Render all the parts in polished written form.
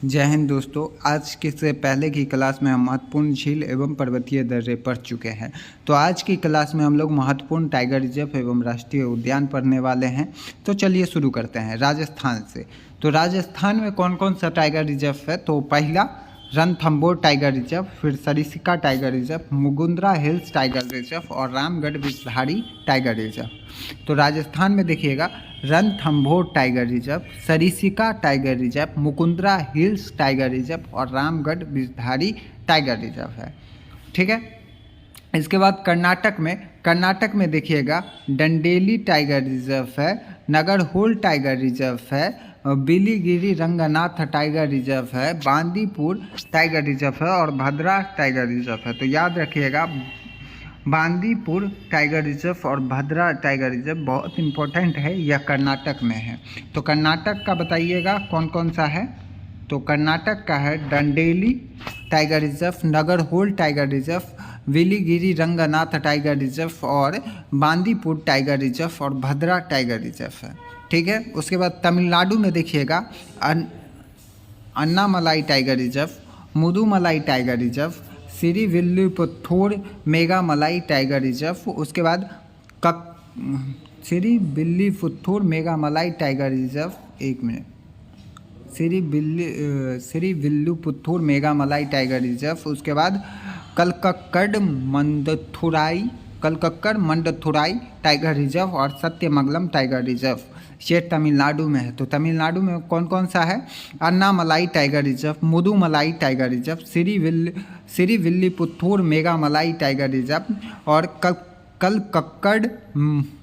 जय हिंद दोस्तों। आज के से पहले की क्लास में हम महत्वपूर्ण झील एवं पर्वतीय दर्रे पढ़ चुके हैं। तो आज की क्लास में हम लोग महत्वपूर्ण टाइगर रिजर्व एवं राष्ट्रीय उद्यान पढ़ने वाले हैं। तो चलिए शुरू करते हैं राजस्थान से। तो राजस्थान में कौन कौन सा टाइगर रिजर्व है? तो पहला रणथंभौर टाइगर रिजर्व, फिर Sariska tiger reserve, Mukundra hills tiger reserve और रामगढ़ विषधारी टाइगर रिजर्व। तो राजस्थान में देखिएगा Ranthambore tiger reserve, Sariska tiger reserve, Mukundra hills tiger reserve और रामगढ़ विषधारी टाइगर रिजर्व है। ठीक है। इसके बाद कर्नाटक में देखिएगा डंडेली टाइगर रिजर्व है, नगरहोल टाइगर रिजर्व है, बिलीगिरी रंगनाथ टाइगर रिजर्व है, बांदीपुर टाइगर रिजर्व है और भद्रा टाइगर रिजर्व है। तो याद रखिएगा बांदीपुर टाइगर रिजर्व और भद्रा टाइगर रिजर्व बहुत इंपॉर्टेंट है, यह कर्नाटक में है। तो कर्नाटक का बताइएगा कौन कौन सा है? तो कर्नाटक का है Dandeli tiger reserve, Nagarhole tiger reserve, Biligiri Ranganath tiger reserve और बांदीपुर टाइगर रिजर्व और भद्रा टाइगर रिजर्व है। ठीक है। उसके बाद तमिलनाडु में देखिएगा Anamalai tiger reserve, Mudumalai tiger reserve, Srivilliputhur Meghamalai tiger reserve. उसके बाद श्रीविल्लीपुथूर मेघामलाई टाइगर रिजर्व, एक minute, Srivilliputhur Meghamalai tiger reserve. उसके बाद कलकक्कड़ मंडथुराई टाइगर रिजर्व और सत्यमंगलम टाइगर रिजर्व, ये तमिलनाडु में है। तो तमिलनाडु में कौन कौन सा है? Anamalai tiger reserve, Mudumalai tiger reserve, Srivilliputhur Meghamalai tiger reserve और कलकक्कड़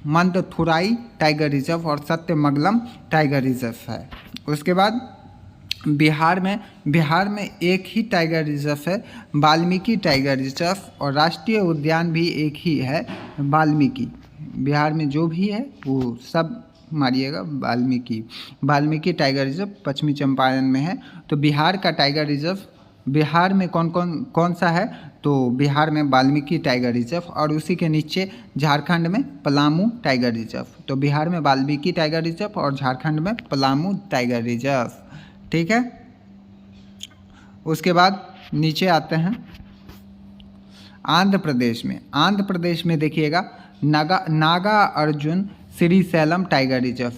मंडथुराई टाइगर रिजर्व और सत्यमंगलम टाइगर रिजर्व है। उसके बाद बिहार में एक ही टाइगर रिजर्व है, वाल्मीकि टाइगर रिजर्व, और राष्ट्रीय उद्यान भी एक ही है, वाल्मीकि। बिहार में जो भी है वो सब मारिएगा, वाल्मीकि टाइगर रिजर्व पश्चिमी चंपारण में है। तो बिहार का टाइगर रिजर्व, बिहार में कौन सा है? तो बिहार में वाल्मीकि टाइगर रिजर्व और उसी के नीचे झारखंड में पलामू टाइगर रिजर्व। तो बिहार में वाल्मीकि टाइगर रिजर्व और झारखंड में पलामू टाइगर रिजर्व। ठीक है। उसके बाद नीचे आते हैं आंध्र प्रदेश में देखिएगा नागा अर्जुन श्रीशैलम टाइगर रिजर्व।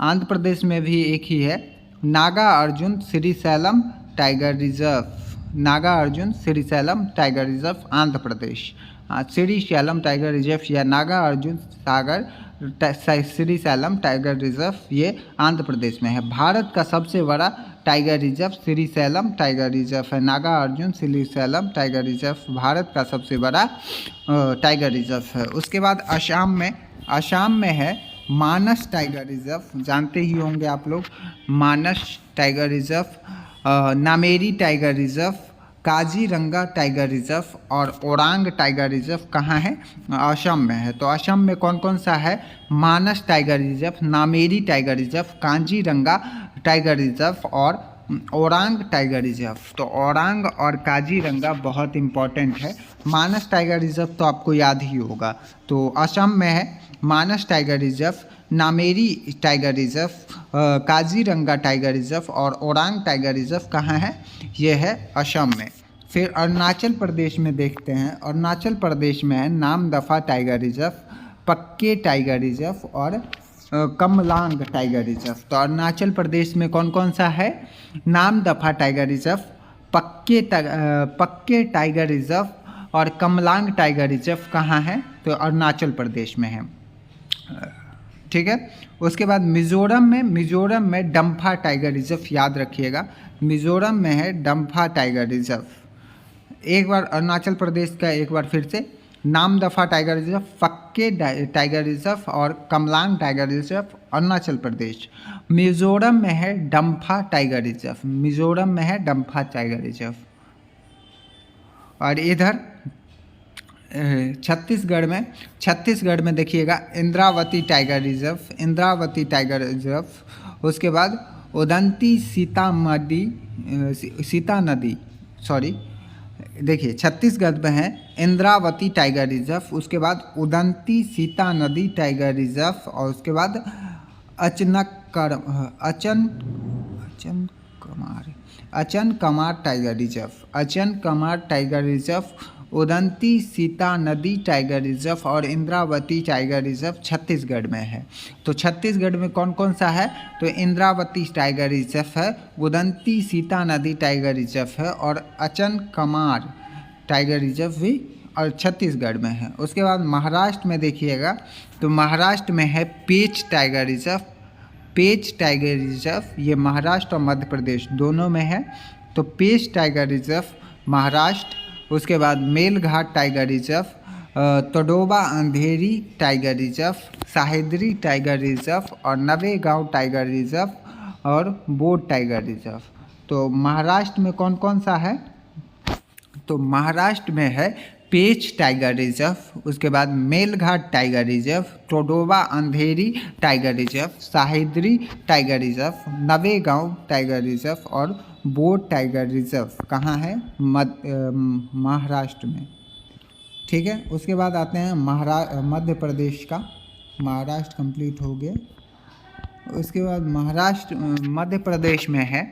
आंध्र प्रदेश में भी एक ही है, Naga Arjun Srisailam tiger reserve, Naga Arjun Srisailam tiger reserve Andhra Pradesh. Srisailam tiger reserve या नागा अर्जुन श्रीशैलम टाइगर रिजर्व ये आंध्र प्रदेश में है। भारत का सबसे बड़ा tiger reserve Srisailam tiger reserve है। नागा अर्जुन श्रीशैलम टाइगर रिजर्व भारत का सबसे बड़ा टाइगर रिजर्व है। उसके बाद असम में है मानस टाइगर रिजर्व, जानते ही होंगे आप लोग, Manas tiger reserve, Nameri tiger reserve, Kaziranga tiger reserve और ओरांग टाइगर रिजर्व कहाँ है? असम में है। तो असम में कौन कौन सा है? Manas tiger reserve, Nameri tiger reserve, Kaziranga tiger reserve और ओरांग टाइगर रिजर्व। तो ओरांग और काजीरंगा बहुत इंपॉर्टेंट है। मानस टाइगर रिजर्व तो आपको याद ही होगा। तो असम में है Manas tiger reserve, Nameri tiger reserve, Kaziranga tiger reserve और ओरांग टाइगर रिजर्व कहाँ है? ये है असम में। फिर अरुणाचल प्रदेश में देखते हैं। अरुणाचल प्रदेश में है नामदफा टाइगर रिजर्व, पक्के टाइगर रिजर्व और कमलांग टाइगर रिजर्व। तो अरुणाचल प्रदेश में कौन कौन सा है? नामदफा टाइगर रिजर्व, पक्के टाइगर रिजर्व और कमलांग टाइगर रिजर्व कहाँ है? तो अरुणाचल प्रदेश में है। ठीक है। उसके बाद मिजोरम में डम्फा टाइगर रिजर्व, याद रखिएगा, मिजोरम में है डम्फा टाइगर रिजर्व। एक बार अरुणाचल प्रदेश का एक बार फिर से, नामदफा टाइगर रिजर्व, पक्के टाइगर रिजर्व और कमलांग टाइगर रिजर्व अरुणाचल प्रदेश। मिजोरम में है डम्फा टाइगर रिजर्व, मिजोरम में है डम्फा टाइगर रिजर्व। और इधर छत्तीसगढ़ में देखिएगा इंद्रावती टाइगर रिजर्व। उसके बाद उदंती सीता नदी देखिए छत्तीसगढ़ में है इंद्रावती टाइगर रिजर्व, उसके बाद Udanti Sitanadi tiger reserve और उसके बाद कमार, Achanakmar tiger reserve, Achanakmar tiger reserve, Udanti Sitanadi tiger reserve और इंद्रावती टाइगर रिजर्व छत्तीसगढ़ में है। तो छत्तीसगढ़ में कौन कौन सा है? तो इंद्रावती टाइगर रिजर्व है, Udanti Sitanadi tiger reserve है और अचन कमार टाइगर रिजर्व भी और छत्तीसगढ़ में है। उसके बाद महाराष्ट्र में देखिएगा तो महाराष्ट्र में है पेंच टाइगर रिजर्व, पेंच टाइगर रिजर्व ये महाराष्ट्र और मध्य प्रदेश दोनों में है। तो पेंच टाइगर रिजर्व महाराष्ट्र। उसके बाद Melghat tiger reserve, Tadoba Andhari tiger reserve, Sahyadri tiger reserve और नवेगांव टाइगर रिजर्व और बोट टाइगर रिजर्व। तो महाराष्ट्र में कौन कौन सा है? तो महाराष्ट्र में है पेंच टाइगर रिजर्व, उसके बाद Melghat tiger reserve, Tadoba Andhari tiger reserve, Sahyadri tiger reserve, Navegaon tiger reserve और बोट टाइगर रिजर्व कहाँ है? महाराष्ट्र में। ठीक है, उसके बाद आते हैं मध्य प्रदेश का। महाराष्ट्र कंप्लीट हो गया। उसके बाद महाराष्ट्र मध्य प्रदेश में है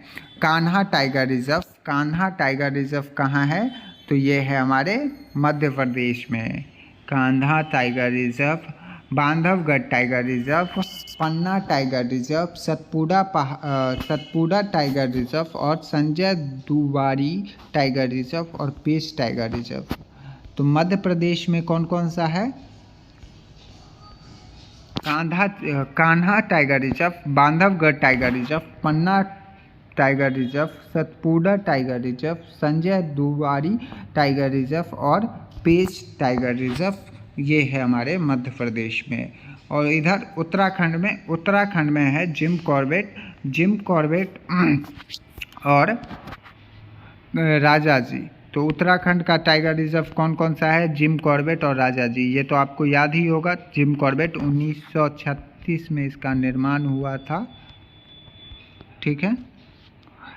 Kanha tiger reserve, Kanha tiger reserve कहाँ है? तो ये है हमारे मध्य प्रदेश में Kanha tiger reserve, Bandhavgarh tiger reserve, Panna tiger reserve, Satpura tiger reserve और संजय दुवारी टाइगर रिजर्व और पेंच टाइगर रिजर्व। तो मध्य प्रदेश में कौन कौन सा है? Kanha tiger reserve, Bandhavgarh tiger reserve, Panna tiger reserve, Satpura tiger reserve, Sanjay Dubri tiger reserve और पेंच टाइगर रिजर्व ये है हमारे मध्य प्रदेश में। और इधर उत्तराखंड में है जिम कॉर्बेट और राजा जी। तो उत्तराखंड का टाइगर रिजर्व कौन कौन सा है? जिम कॉर्बेट और राजा जी। ये तो आपको याद ही होगा। जिम कॉर्बेट 1936 में इसका निर्माण हुआ था। ठीक है,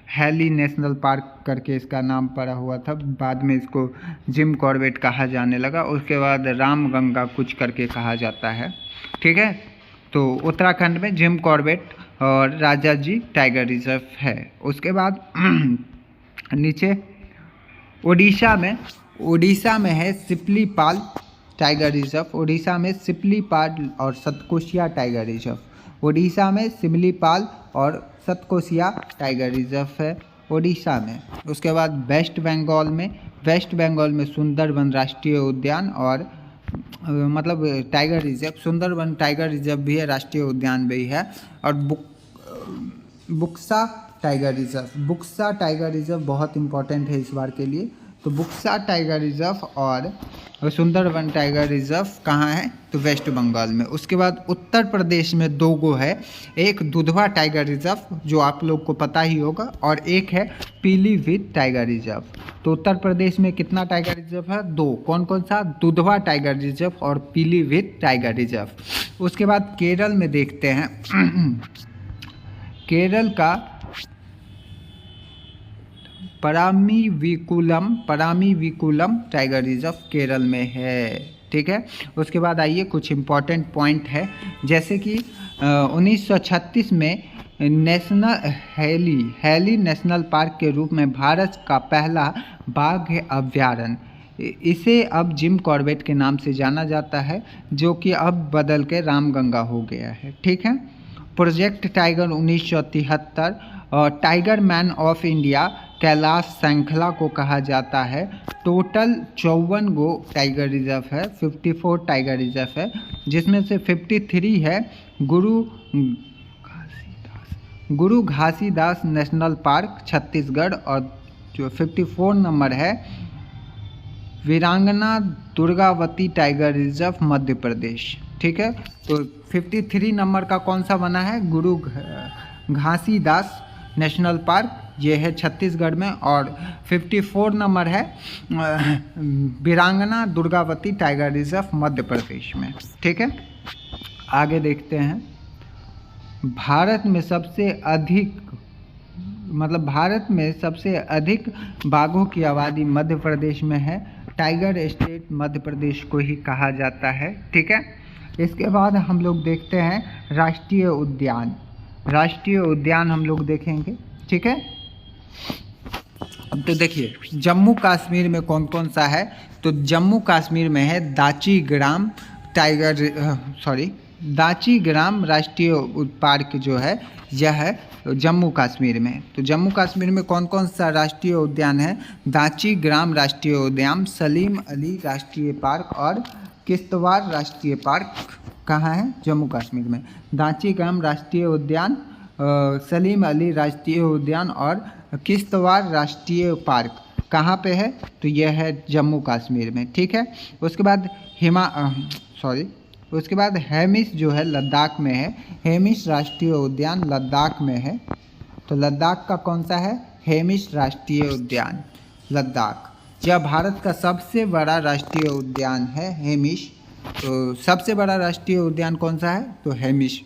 हैली नेशनल पार्क करके इसका नाम पड़ा हुआ था, बाद में इसको जिम कॉर्बेट कहा जाने लगा। उसके बाद रामगंगा कुछ करके कहा जाता है। ठीक है, तो उत्तराखंड में जिम कॉर्बेट और राजा जी टाइगर रिजर्व है। उसके बाद नीचे उड़ीसा में है सिपलीपाल टाइगर रिजर्व, उड़ीसा में सिपलीपाल और सतकोशिया टाइगर रिजर्व। उड़ीसा में सिमलीपाल और सतकोशिया टाइगर रिजर्व है उड़ीसा में। उसके बाद वेस्ट बंगाल में सुंदरबन राष्ट्रीय उद्यान और मतलब tiger reserve, Sundarban tiger reserve भी है, राष्ट्रीय उद्यान भी है। और बुक्सा टाइगर रिजर्व बहुत इंपॉर्टेंट है इस बार के लिए। तो बुक्सा टाइगर रिजर्व और सुंदरबन टाइगर रिजर्व कहाँ है? तो वेस्ट बंगाल में। उसके बाद उत्तर प्रदेश में दो गो है, एक दुधवा टाइगर रिजर्व जो आप लोग को पता ही होगा और एक है पीलीभीत टाइगर रिजर्व। तो उत्तर प्रदेश में कितना टाइगर रिजर्व है? दो। कौन कौन सा? दुधवा टाइगर रिजर्व और पीलीभीत टाइगर रिजर्व। उसके बाद केरल में देखते हैं केरल का परामीविकुलम टाइगर रिजर्व केरल में है। ठीक है, उसके बाद आइए कुछ इम्पॉर्टेंट पॉइंट है, जैसे कि 1936 में हैली नेशनल पार्क के रूप में भारत का पहला बाघ अभयारण्य, इसे अब जिम कॉर्बेट के नाम से जाना जाता है, जो कि अब बदल के रामगंगा हो गया है। ठीक है, प्रोजेक्ट टाइगर 1973 और tiger man of India Kailash श्रृंखला को कहा जाता है। टोटल 54 गो टाइगर रिजर्व है, 54 टाइगर रिजर्व है, जिसमें से 53 है गुरु घासीदास नेशनल पार्क छत्तीसगढ़ और जो 54 नंबर है वीरांगना दुर्गावती टाइगर रिजर्व मध्य प्रदेश। ठीक है, तो 53 नंबर का कौन सा बना है? गुरु घासीदास नेशनल पार्क, ये है छत्तीसगढ़ में। और 54 नंबर है वीरांगना दुर्गावती टाइगर रिजर्व मध्य प्रदेश में। ठीक है, आगे देखते हैं। भारत में सबसे अधिक बाघों की आबादी मध्य प्रदेश में है। टाइगर स्टेट मध्य प्रदेश को ही कहा जाता है। ठीक है, इसके बाद हम लोग देखते हैं राष्ट्रीय उद्यान हम लोग देखेंगे। ठीक है, तो देखिए जम्मू कश्मीर में कौन कौन सा है, तो जम्मू कश्मीर में है दाचीग्राम दाचीग्राम राष्ट्रीय पार्क जो है यह है जम्मू कश्मीर में। तो जम्मू कश्मीर में कौन कौन सा राष्ट्रीय उद्यान है, दाचीग्राम राष्ट्रीय उद्यान, सलीम अली राष्ट्रीय पार्क और किश्तवाड़ राष्ट्रीय पार्क कहाँ है, जम्मू कश्मीर में। दाचीग्राम राष्ट्रीय उद्यान, सलीम अली राष्ट्रीय उद्यान और किश्तवाड़ राष्ट्रीय पार्क कहाँ पे है, तो यह है जम्मू कश्मीर में। ठीक है, उसके बाद उसके बाद हेमिस जो है लद्दाख में है, हेमिस राष्ट्रीय उद्यान लद्दाख में है। तो लद्दाख का कौन सा है, हेमिस राष्ट्रीय उद्यान लद्दाख। यह भारत का सबसे बड़ा राष्ट्रीय उद्यान है हेमिस। तो सबसे बड़ा राष्ट्रीय उद्यान कौन सा है, तो हेमिस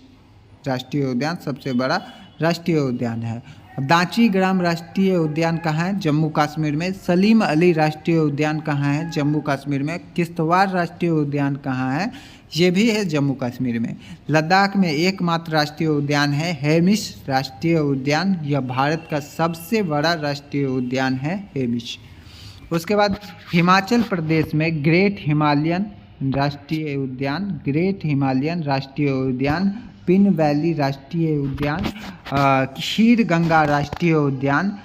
राष्ट्रीय उद्यान सबसे बड़ा राष्ट्रीय उद्यान है। दाचीग्राम राष्ट्रीय उद्यान कहाँ है, जम्मू कश्मीर में। सलीम अली राष्ट्रीय उद्यान कहाँ है, जम्मू कश्मीर में। किश्तवाड़ राष्ट्रीय उद्यान कहाँ है, ये भी है जम्मू कश्मीर में। लद्दाख में एकमात्र राष्ट्रीय उद्यान है हेमिस राष्ट्रीय उद्यान, यह भारत का सबसे बड़ा राष्ट्रीय उद्यान है हेमिस। उसके बाद हिमाचल प्रदेश में ग्रेट हिमालयन राष्ट्रीय उद्यान, ग्रेट हिमालयन राष्ट्रीय उद्यान, पिन वैली राष्ट्रीय उद्यान, खीर गंगा राष्ट्रीय उद्यान,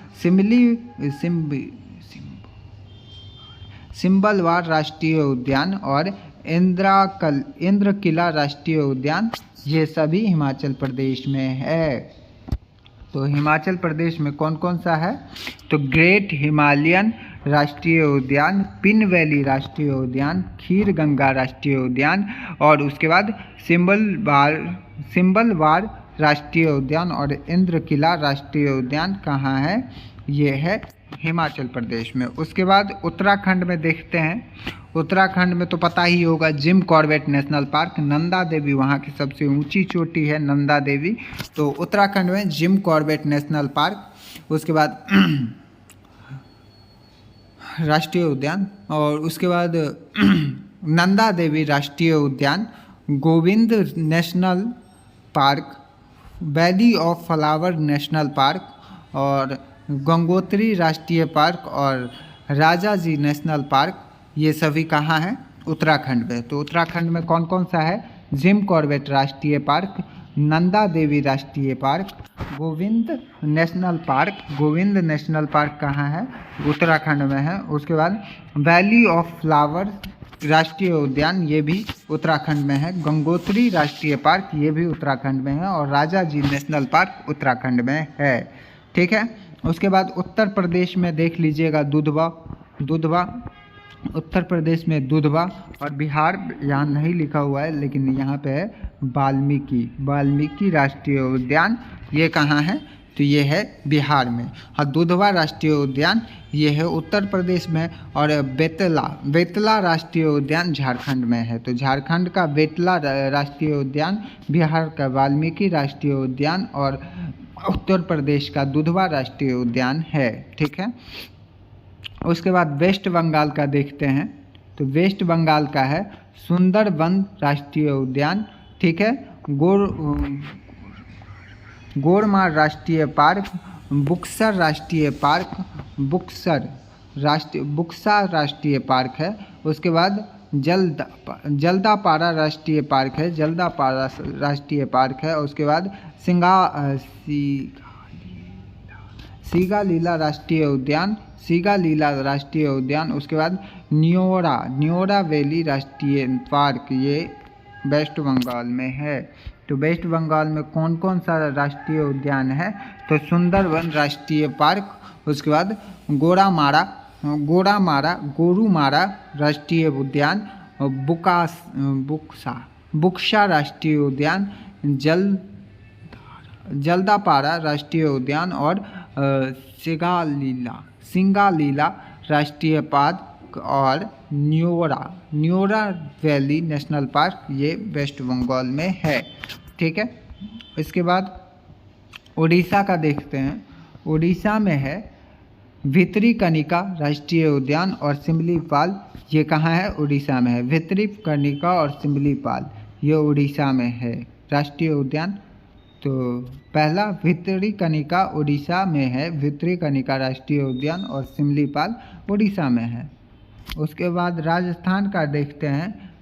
सिंबलवार राष्ट्रीय उद्यान और इंद्र किला राष्ट्रीय उद्यान, ये सभी हिमाचल प्रदेश में है। तो हिमाचल प्रदेश में कौन कौन सा है, तो ग्रेट हिमालयन राष्ट्रीय उद्यान, पिन वैली राष्ट्रीय उद्यान, खीर गंगा राष्ट्रीय उद्यान और उसके बाद सिंबलवार राष्ट्रीय उद्यान और इंद्र किला राष्ट्रीय उद्यान कहाँ है, ये है हिमाचल प्रदेश में। उसके बाद उत्तराखंड में देखते हैं। उत्तराखंड में तो पता ही होगा Jim Corbett national park, Nanda Devi वहाँ की सबसे ऊंची चोटी है नंदा देवी। तो उत्तराखंड में जिम कॉर्बेट नेशनल पार्क, उसके बाद राष्ट्रीय उद्यान और उसके बाद नंदा देवी राष्ट्रीय उद्यान, Govind national park, valley of flower national park और गंगोत्री राष्ट्रीय पार्क और राजा जी नेशनल पार्क, ये सभी कहाँ हैं, उत्तराखंड में। तो उत्तराखंड में कौन कौन सा है, जिम कॉर्बेट राष्ट्रीय पार्क, नंदा देवी राष्ट्रीय park, Govind national park. Govind national park कहाँ है, उत्तराखंड में है। उसके बाद वैली ऑफ फ्लावर राष्ट्रीय उद्यान, ये भी उत्तराखंड में है। गंगोत्री राष्ट्रीय पार्क, ये भी उत्तराखंड में है और राजा जी नेशनल पार्क उत्तराखंड में है। ठीक है, उसके बाद उत्तर प्रदेश में देख लीजिएगा दुधवा उत्तर प्रदेश में दुधवा और बिहार यहाँ नहीं लिखा हुआ है लेकिन यहाँ पे है वाल्मीकि राष्ट्रीय उद्यान, ये कहाँ है, तो ये है बिहार में। और दुधवा राष्ट्रीय उद्यान ये है उत्तर प्रदेश में और बेतला राष्ट्रीय उद्यान झारखंड में है। तो झारखंड का बेतला राष्ट्रीय उद्यान, बिहार का वाल्मीकि राष्ट्रीय उद्यान और उत्तर प्रदेश का दुधवा राष्ट्रीय उद्यान है। ठीक है, उसके बाद वेस्ट बंगाल का देखते हैं। तो वेस्ट बंगाल का है सुंदरबन राष्ट्रीय उद्यान। ठीक है, गोरमार राष्ट्रीय पार्क, बुक्सर राष्ट्रीय पार्क, बुक्सा राष्ट्रीय पार्क है। उसके बाद जल्दापारा राष्ट्रीय पार्क है, जल्दापारा राष्ट्रीय पार्क है। उसके बाद सीगालीला राष्ट्रीय उद्यान, उसके बाद न्योरा वैली राष्ट्रीय पार्क, ये वेस्ट बंगाल में है। तो वेस्ट बंगाल में कौन कौन सा राष्ट्रीय उद्यान है, तो सुंदरबन राष्ट्रीय पार्क, उसके बाद गोरुमारा राष्ट्रीय उद्यान, बुक्सा राष्ट्रीय उद्यान, जल्दापारा राष्ट्रीय उद्यान और सिंगालीला राष्ट्रीय पार्क और न्योरा वैली नेशनल पार्क, ये वेस्ट बंगाल में है। ठीक है, इसके बाद उड़ीसा का देखते हैं। उड़ीसा में है भितरीकनिका राष्ट्रीय उद्यान और सिमलीपाल, ये कहाँ है, उड़ीसा में है। भितरीकनिका और सिमलीपाल ये उड़ीसा में है राष्ट्रीय उद्यान। तो पहला भितरीकनिका उड़ीसा में है, भितरीकनिका राष्ट्रीय उद्यान, और सिमलीपाल उड़ीसा में है। उसके बाद राजस्थान का देखते हैं,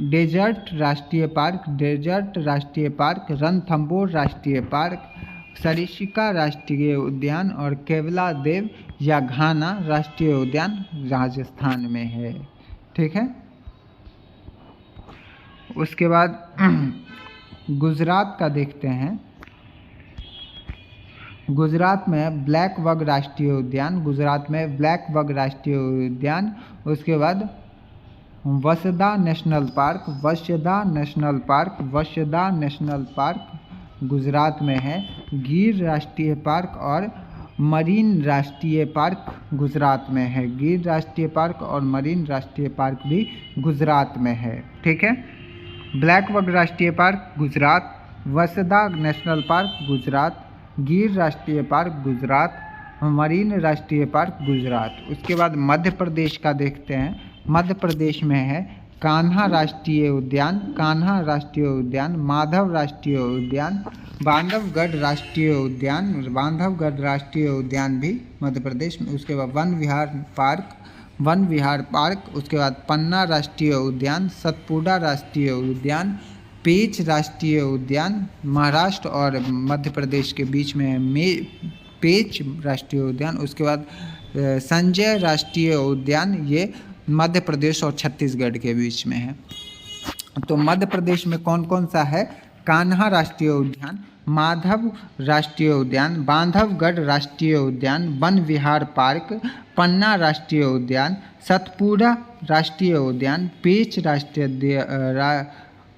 डेजर्ट राष्ट्रीय पार्क, डेजर्ट राष्ट्रीय पार्क, रणथंबोर राष्ट्रीय पार्क, सरिस्का राष्ट्रीय उद्यान और केवला देव या घाना राष्ट्रीय उद्यान राजस्थान में है। ठीक है। उसके बाद गुजरात का देखते हैं, गुजरात में ब्लैक बग राष्ट्रीय उद्यान, गुजरात में ब्लैक बग राष्ट्रीय उद्यान। उसके बाद Vansda national park, Vansda national park, Vansda national park Gujarat में है। गिर राष्ट्रीय पार्क और मरीन राष्ट्रीय पार्क गुजरात में है। गिर राष्ट्रीय पार्क और मरीन राष्ट्रीय पार्क भी गुजरात में है। ठीक है। ब्लैक बग राष्ट्रीय park Gujarat, Vansda national park Gujarat, Gir राष्ट्रीय पार्क गुजरात, मरीन राष्ट्रीय पार्क गुजरात। उसके बाद मध्य प्रदेश का देखते हैं, मध्य प्रदेश में है कान्हा राष्ट्रीय उद्यान, कान्हा राष्ट्रीय उद्यान, माधव राष्ट्रीय उद्यान, बांधवगढ़ राष्ट्रीय उद्यान, बांधवगढ़ राष्ट्रीय उद्यान भी मध्य प्रदेश में। उसके बाद वन विहार पार्क, वन विहार पार्क। उसके बाद पन्ना राष्ट्रीय उद्यान, सतपुड़ा राष्ट्रीय उद्यान, पेंच राष्ट्रीय उद्यान महाराष्ट्र और मध्य प्रदेश के बीच में है, पेंच राष्ट्रीय उद्यान। उसके बाद संजय राष्ट्रीय उद्यान, ये मध्य प्रदेश और छत्तीसगढ़ के बीच में है। तो मध्य प्रदेश में कौन कौन सा है? कान्हा राष्ट्रीय उद्यान, माधव राष्ट्रीय उद्यान, बांधवगढ़ राष्ट्रीय उद्यान, वन विहार पार्क, पन्ना राष्ट्रीय उद्यान, सतपुड़ा राष्ट्रीय उद्यान, पेंच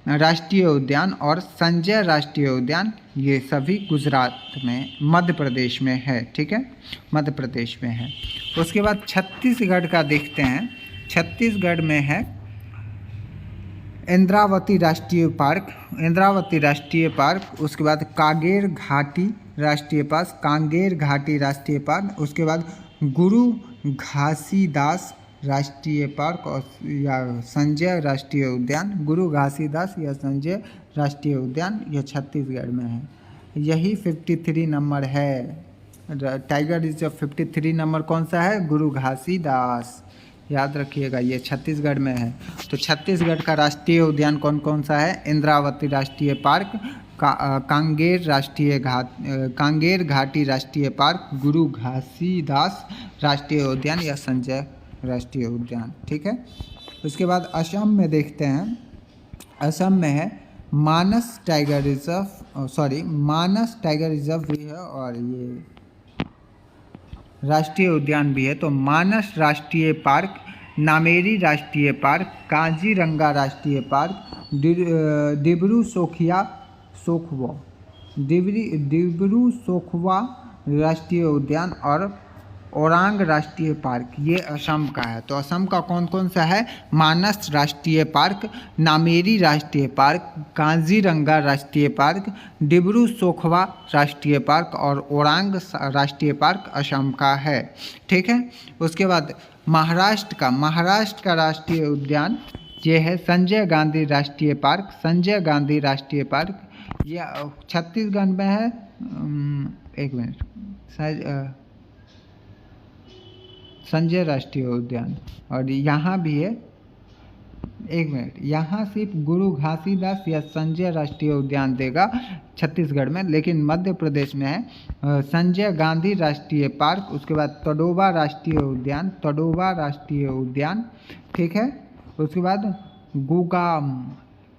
राष्ट्रीय उद्यान और संजय राष्ट्रीय उद्यान, ये सभी गुजरात में, मध्य प्रदेश में है। ठीक है, मध्य प्रदेश में है। उसके बाद छत्तीसगढ़ का देखते हैं, छत्तीसगढ़ में है इंद्रावती राष्ट्रीय पार्क, इंद्रावती राष्ट्रीय पार्क। उसके बाद कांगेर घाटी राष्ट्रीय पार्क, कांगेर घाटी राष्ट्रीय पार्क। उसके बाद गुरु घासीदास राष्ट्रीय पार्क और या संजय राष्ट्रीय उद्यान, गुरु घासीदास या संजय राष्ट्रीय उद्यान, यह छत्तीसगढ़ में है। यही 53 नंबर है। टाइगर रिजर्व 53 नंबर कौन सा है? गुरु घासीदास, याद रखिएगा, ये छत्तीसगढ़ में है। तो छत्तीसगढ़ का राष्ट्रीय उद्यान कौन कौन सा है? इंद्रावती राष्ट्रीय पार्क, कांगेर घाटी राष्ट्रीय पार्क, गुरु घासीदास राष्ट्रीय उद्यान या संजय राष्ट्रीय उद्यान। ठीक है। उसके बाद असम में देखते हैं, असम में है मानस टाइगर रिजर्व, मानस टाइगर रिजर्व भी है और ये राष्ट्रीय उद्यान भी है। तो मानस राष्ट्रीय पार्क, नामेरी राष्ट्रीय पार्क, काजीरंगा राष्ट्रीय पार्क, डिब्रू सोखवा राष्ट्रीय उद्यान और ओरांग राष्ट्रीय पार्क, ये असम का है। तो असम का कौन कौन सा है? मानस राष्ट्रीय पार्क, नामेरी राष्ट्रीय पार्क, काजीरंगा राष्ट्रीय पार्क, डिब्रू सोखवा राष्ट्रीय पार्क और ओरांग राष्ट्रीय पार्क असम का है। ठीक है। उसके बाद महाराष्ट्र का राष्ट्रीय उद्यान ये है संजय गांधी राष्ट्रीय पार्क, संजय गांधी राष्ट्रीय पार्क, ये छत्तीसगढ़ में है। एक मिनट, संजय राष्ट्रीय उद्यान, और यहाँ भी है, एक मिनट, यहाँ सिर्फ गुरु घासीदास या संजय राष्ट्रीय उद्यान देगा छत्तीसगढ़ में, लेकिन मध्य प्रदेश में है संजय गांधी राष्ट्रीय पार्क। उसके बाद तडोबा राष्ट्रीय उद्यान, तडोबा राष्ट्रीय उद्यान। ठीक है। उसके बाद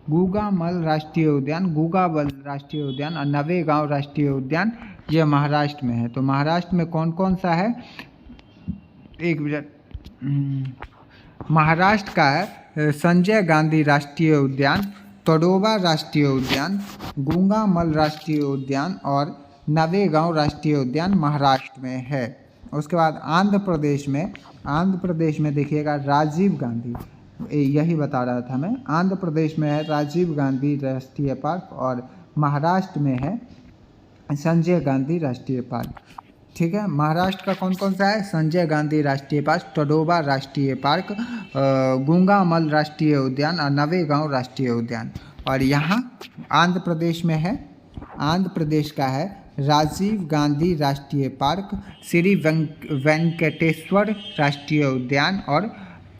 गूगामल राष्ट्रीय उद्यान, गूगामल राष्ट्रीय उद्यान और नवेगांव राष्ट्रीय उद्यान, ये महाराष्ट्र में है। तो महाराष्ट्र में कौन कौन सा है? एक मिनट, महाराष्ट्र का है संजय गांधी राष्ट्रीय उद्यान, तडोबा राष्ट्रीय उद्यान, गूगामल राष्ट्रीय उद्यान और नवेगांव राष्ट्रीय उद्यान महाराष्ट्र में है। उसके बाद आंध्र प्रदेश में देखिएगा राजीव गांधी, यही बता रहा था मैं, आंध्र प्रदेश में है राजीव गांधी राष्ट्रीय पार्क और महाराष्ट्र में है संजय गांधी राष्ट्रीय पार्क। ठीक है। महाराष्ट्र का कौन कौन सा है? संजय गांधी राष्ट्रीय पार्क, तडोबा राष्ट्रीय पार्क, गूगामल राष्ट्रीय उद्यान और नवेगांव राष्ट्रीय उद्यान। और यहाँ आंध्र प्रदेश में है आंध्र प्रदेश का है राजीव गांधी राष्ट्रीय पार्क, श्री वेंकटेश्वर राष्ट्रीय उद्यान और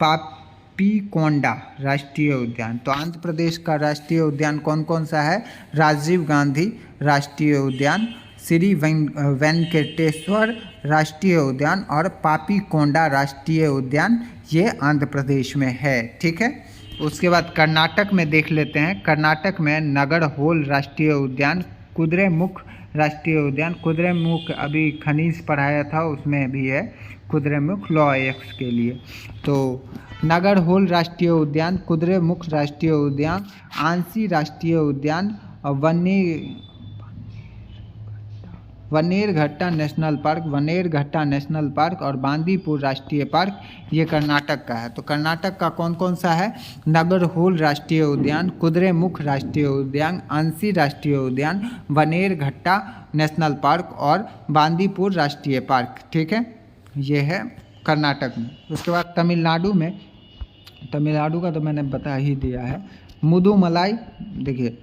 पापीकोंडा राष्ट्रीय उद्यान। तो आंध्र प्रदेश का राष्ट्रीय उद्यान कौन कौन सा है? राजीव गांधी राष्ट्रीय उद्यान, श्री वेंकटेश्वर राष्ट्रीय उद्यान और पापीकोंडा राष्ट्रीय उद्यान, ये आंध्र प्रदेश में है। ठीक है। उसके बाद कर्नाटक में देख लेते हैं। कर्नाटक में नागरहोल राष्ट्रीय उद्यान, कुद्रेमुख राष्ट्रीय उद्यान। कुद्रेमुख अभी खनिज पढ़ाया था, उसमें भी है कुद्रेमुख लॉ एक्स के लिए। तो नागरहोल राष्ट्रीय उद्यान, कुद्रेमुख राष्ट्रीय उद्यान, आंसी राष्ट्रीय उद्यान और वनेरघट्टा नेशनल पार्क और बांदीपुर राष्ट्रीय पार्क, ये कर्नाटक का है। तो कर्नाटक का कौन कौन सा है? नागरहोल राष्ट्रीय उद्यान, कुद्रेमुख राष्ट्रीय उद्यान, आंसी राष्ट्रीय उद्यान, वनेरघट्टा नेशनल पार्क और बांदीपुर राष्ट्रीय पार्क। ठीक है, ये है कर्नाटक में। उसके बाद तमिलनाडु में, तमिलनाडु का तो मैंने बता ही दिया है। मुदुमलाई, देखिए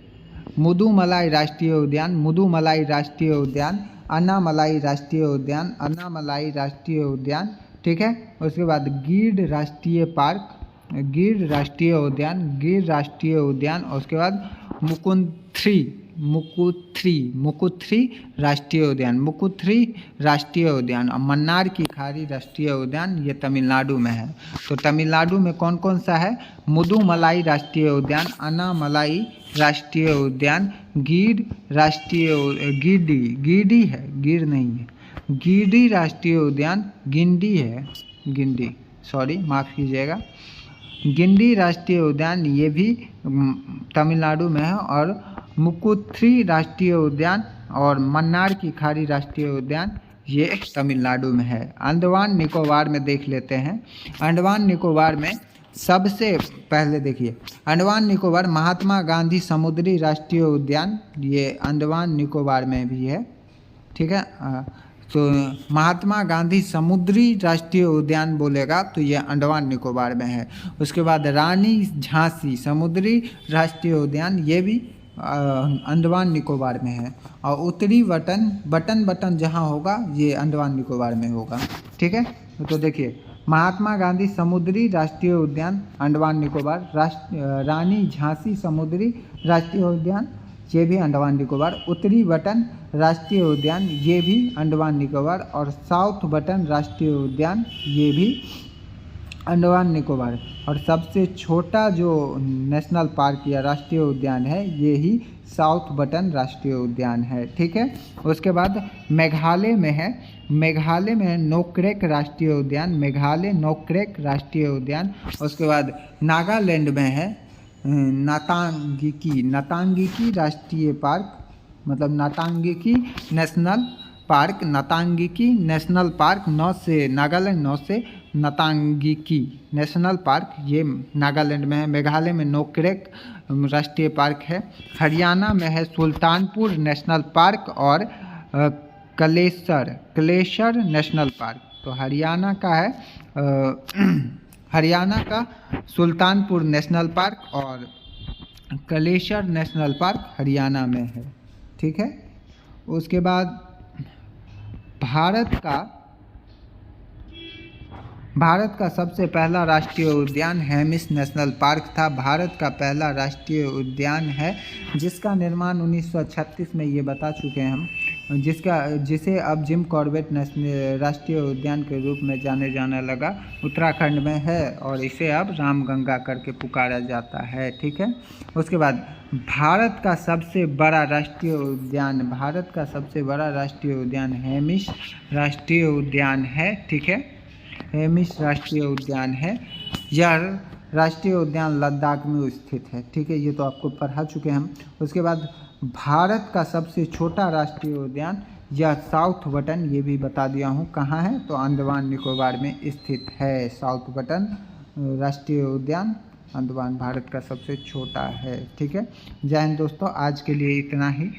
मुदुमलाई राष्ट्रीय उद्यान, मुदुमलाई राष्ट्रीय उद्यान, अन्नामलाई राष्ट्रीय उद्यान, अन्नामलाई राष्ट्रीय उद्यान। ठीक है। उसके बाद गिर राष्ट्रीय पार्क, गिर राष्ट्रीय उद्यान, गिर राष्ट्रीय उद्यान। उसके बाद मुकुथ्री राष्ट्रीय उद्यान, मुकुथ्री राष्ट्रीय उद्यान और मन्नार की खाड़ी राष्ट्रीय उद्यान, ये तमिलनाडु में है। तो तमिलनाडु में कौन कौन सा है? मुदुमलाई राष्ट्रीय उद्यान, अन्नामलाई राष्ट्रीय उद्यान, गिर राष्ट्रीय, गिरडी है, गिर नहीं है, गिरडी राष्ट्रीय उद्यान, माफ़ कीजिएगा, गिंडी राष्ट्रीय उद्यान, ये भी तमिलनाडु में है। और मुकुथ्री राष्ट्रीय उद्यान और मन्नार की खाड़ी राष्ट्रीय उद्यान, ये तमिलनाडु में है। अंडमान निकोबार में देख लेते हैं। अंडमान निकोबार में सबसे पहले देखिए, अंडमान निकोबार महात्मा गांधी समुद्री राष्ट्रीय उद्यान, ये अंडमान निकोबार में भी है। ठीक है। तो महात्मा गांधी समुद्री राष्ट्रीय उद्यान बोलेगा तो ये अंडमान निकोबार में है। उसके बाद रानी झांसी समुद्री राष्ट्रीय उद्यान, ये भी अंडमान निकोबार में है। और उत्तरी बटन जहाँ होगा ये अंडमान निकोबार में होगा। ठीक है। तो देखिए, महात्मा गांधी समुद्री राष्ट्रीय उद्यान अंडमान निकोबार, रानी झांसी समुद्री राष्ट्रीय उद्यान, ये भी अंडमान निकोबार, उत्तरी बटन राष्ट्रीय उद्यान, ये भी अंडमान निकोबार, और साउथ बटन राष्ट्रीय उद्यान, ये भी अंडमान निकोबार। और सबसे छोटा जो नेशनल पार्क या राष्ट्रीय उद्यान है, ये ही साउथ बटन राष्ट्रीय उद्यान है। ठीक है। उसके बाद मेघालय में है, मेघालय में नोक्रेक राष्ट्रीय उद्यान, मेघालय नोक्रेक राष्ट्रीय उद्यान। उसके बाद नागालैंड में है नातांगिकी राष्ट्रीय पार्क, मतलब Ntangki national park, Ntangki national park, Nagaland 9 से नातांगिकी नेशनल पार्क, ये नागालैंड में है। मेघालय में नोक्रेक राष्ट्रीय पार्क है। हरियाणा में है सुल्तानपुर नेशनल पार्क और कलेसर नेशनल पार्क। तो हरियाणा का है हरियाणा का सुल्तानपुर नेशनल पार्क और कलेसर नेशनल पार्क हरियाणा में है। ठीक है। उसके बाद भारत का सबसे पहला राष्ट्रीय उद्यान हेमिस नेशनल पार्क था। भारत का पहला राष्ट्रीय उद्यान है जिसका निर्माण 1936 में, ये बता चुके हैं हम, जिसे अब जिम कॉर्बेट राष्ट्रीय उद्यान के रूप में जाने लगा, उत्तराखंड में है और इसे अब रामगंगा करके पुकारा जाता है। ठीक है। उसके बाद भारत का सबसे बड़ा राष्ट्रीय उद्यान हेमिस राष्ट्रीय उद्यान है। ठीक है। हेमिस राष्ट्रीय उद्यान है। यह राष्ट्रीय उद्यान लद्दाख में स्थित है। ठीक है। ये तो आपको पढ़ा चुके हैं हम। उसके बाद भारत का सबसे छोटा राष्ट्रीय उद्यान, यह साउथ बटन, ये भी बता दिया हूँ कहाँ है, तो अंडमान निकोबार में स्थित है। साउथ बटन राष्ट्रीय उद्यान अंडमान भारत का सबसे छोटा है। ठीक है। जय हिंद दोस्तों, आज के लिए इतना ही।